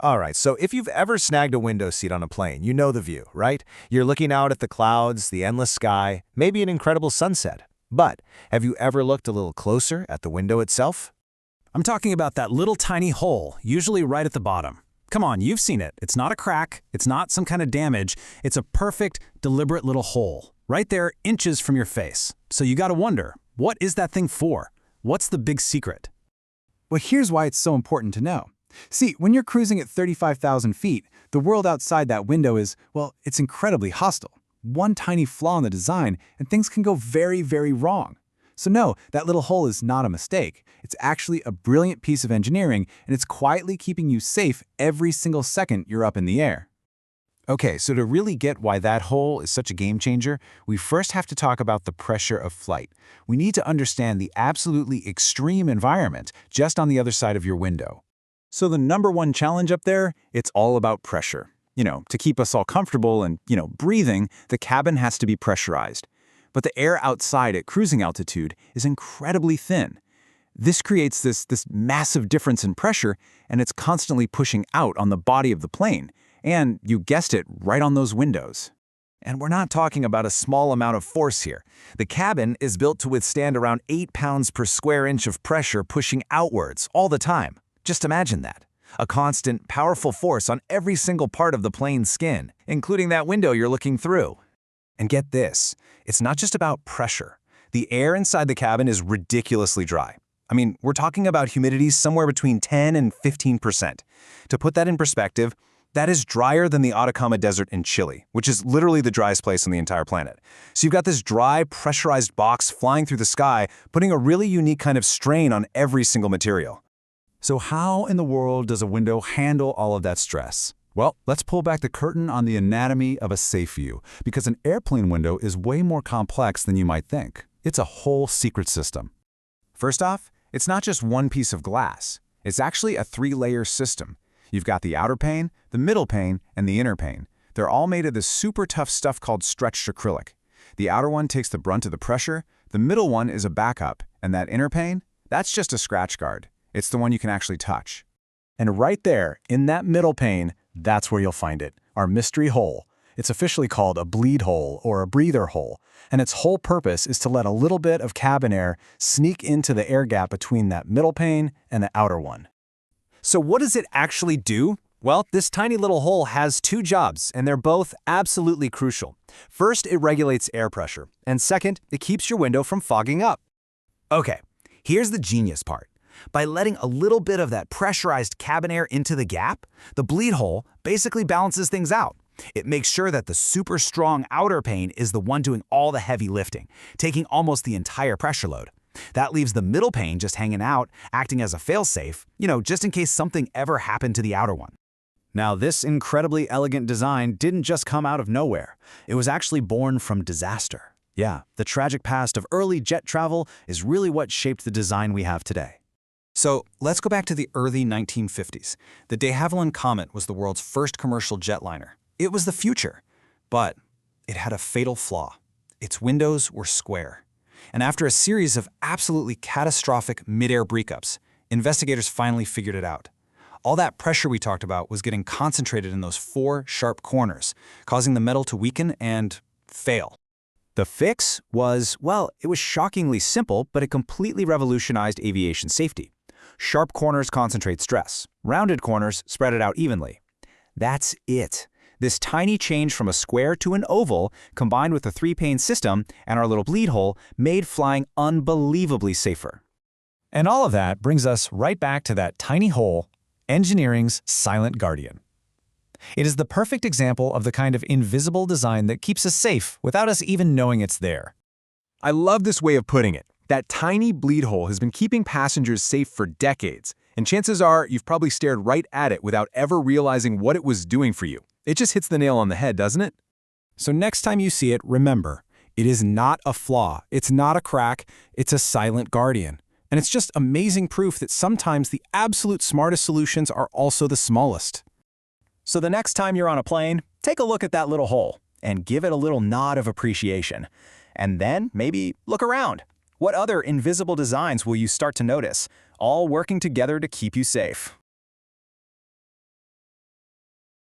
All right, so if you've ever snagged a window seat on a plane, you know the view, right? You're looking out at the clouds, the endless sky, maybe an incredible sunset. But have you ever looked a little closer at the window itself? I'm talking about that little tiny hole, usually right at the bottom. Come on, you've seen it. It's not a crack, it's not some kind of damage, it's a perfect, deliberate little hole, right there, inches from your face. So you gotta wonder, what is that thing for? What's the big secret? Well, here's why it's so important to know. See, when you're cruising at 35,000 feet, the world outside that window is, well, it's incredibly hostile. One tiny flaw in the design, and things can go very, very wrong. So no, that little hole is not a mistake. It's actually a brilliant piece of engineering, and it's quietly keeping you safe every single second you're up in the air. Okay, so to really get why that hole is such a game changer, we first have to talk about the pressure of flight. We need to understand the absolutely extreme environment just on the other side of your window. So the #1 challenge up there, it's all about pressure. To keep us all comfortable and, breathing, the cabin has to be pressurized. But the air outside at cruising altitude is incredibly thin. This creates this massive difference in pressure, and it's constantly pushing out on the body of the plane. And you guessed it, right on those windows. And we're not talking about a small amount of force here. The cabin is built to withstand around 8 pounds per square inch of pressure pushing outwards all the time. Just imagine that. A constant, powerful force on every single part of the plane's skin, including that window you're looking through. And get this, it's not just about pressure. The air inside the cabin is ridiculously dry. I mean, we're talking about humidities somewhere between 10 and 15%. To put that in perspective, that is drier than the Atacama Desert in Chile, which is literally the driest place on the entire planet. So you've got this dry, pressurized box flying through the sky, putting a really unique kind of strain on every single material. So how in the world does a window handle all of that stress? Well, let's pull back the curtain on the anatomy of a safe view, because an airplane window is way more complex than you might think. It's a whole secret system. First off, it's not just one piece of glass. It's actually a 3-layer system. You've got the outer pane, the middle pane, and the inner pane. They're all made of this super tough stuff called stretched acrylic. The outer one takes the brunt of the pressure, the middle one is a backup, and that inner pane, that's just a scratch guard. It's the one you can actually touch. And right there, in that middle pane, that's where you'll find it, our mystery hole. It's officially called a bleed hole or a breather hole, and its whole purpose is to let a little bit of cabin air sneak into the air gap between that middle pane and the outer one. So what does it actually do? Well, this tiny little hole has 2 jobs, and they're both absolutely crucial. First, it regulates air pressure, and second, it keeps your window from fogging up. Okay, here's the genius part. By letting a little bit of that pressurized cabin air into the gap, the bleed hole basically balances things out. It makes sure that the super strong outer pane is the one doing all the heavy lifting, taking almost the entire pressure load. That leaves the middle pane just hanging out, acting as a failsafe, just in case something ever happened to the outer one. Now, this incredibly elegant design didn't just come out of nowhere. It was actually born from disaster. Yeah, the tragic past of early jet travel is really what shaped the design we have today. So let's go back to the early 1950s. The de Havilland Comet was the world's first commercial jetliner. It was the future, but it had a fatal flaw. Its windows were square. And after a series of absolutely catastrophic mid-air breakups, investigators finally figured it out. All that pressure we talked about was getting concentrated in those 4 sharp corners, causing the metal to weaken and fail. The fix was, well, it was shockingly simple, but it completely revolutionized aviation safety. Sharp corners concentrate stress. Rounded corners spread it out evenly. That's it. This tiny change from a square to an oval, combined with the 3-pane system and our little bleed hole, made flying unbelievably safer. And all of that brings us right back to that tiny hole, engineering's silent guardian. It is the perfect example of the kind of invisible design that keeps us safe without us even knowing it's there. I love this way of putting it. That tiny bleed hole has been keeping passengers safe for decades, and chances are you've probably stared right at it without ever realizing what it was doing for you. It just hits the nail on the head, doesn't it? So next time you see it, remember, it is not a flaw, it's not a crack, it's a silent guardian. And it's just amazing proof that sometimes the absolute smartest solutions are also the smallest. So the next time you're on a plane, take a look at that little hole and give it a little nod of appreciation. And then maybe look around. What other invisible designs will you start to notice, all working together to keep you safe?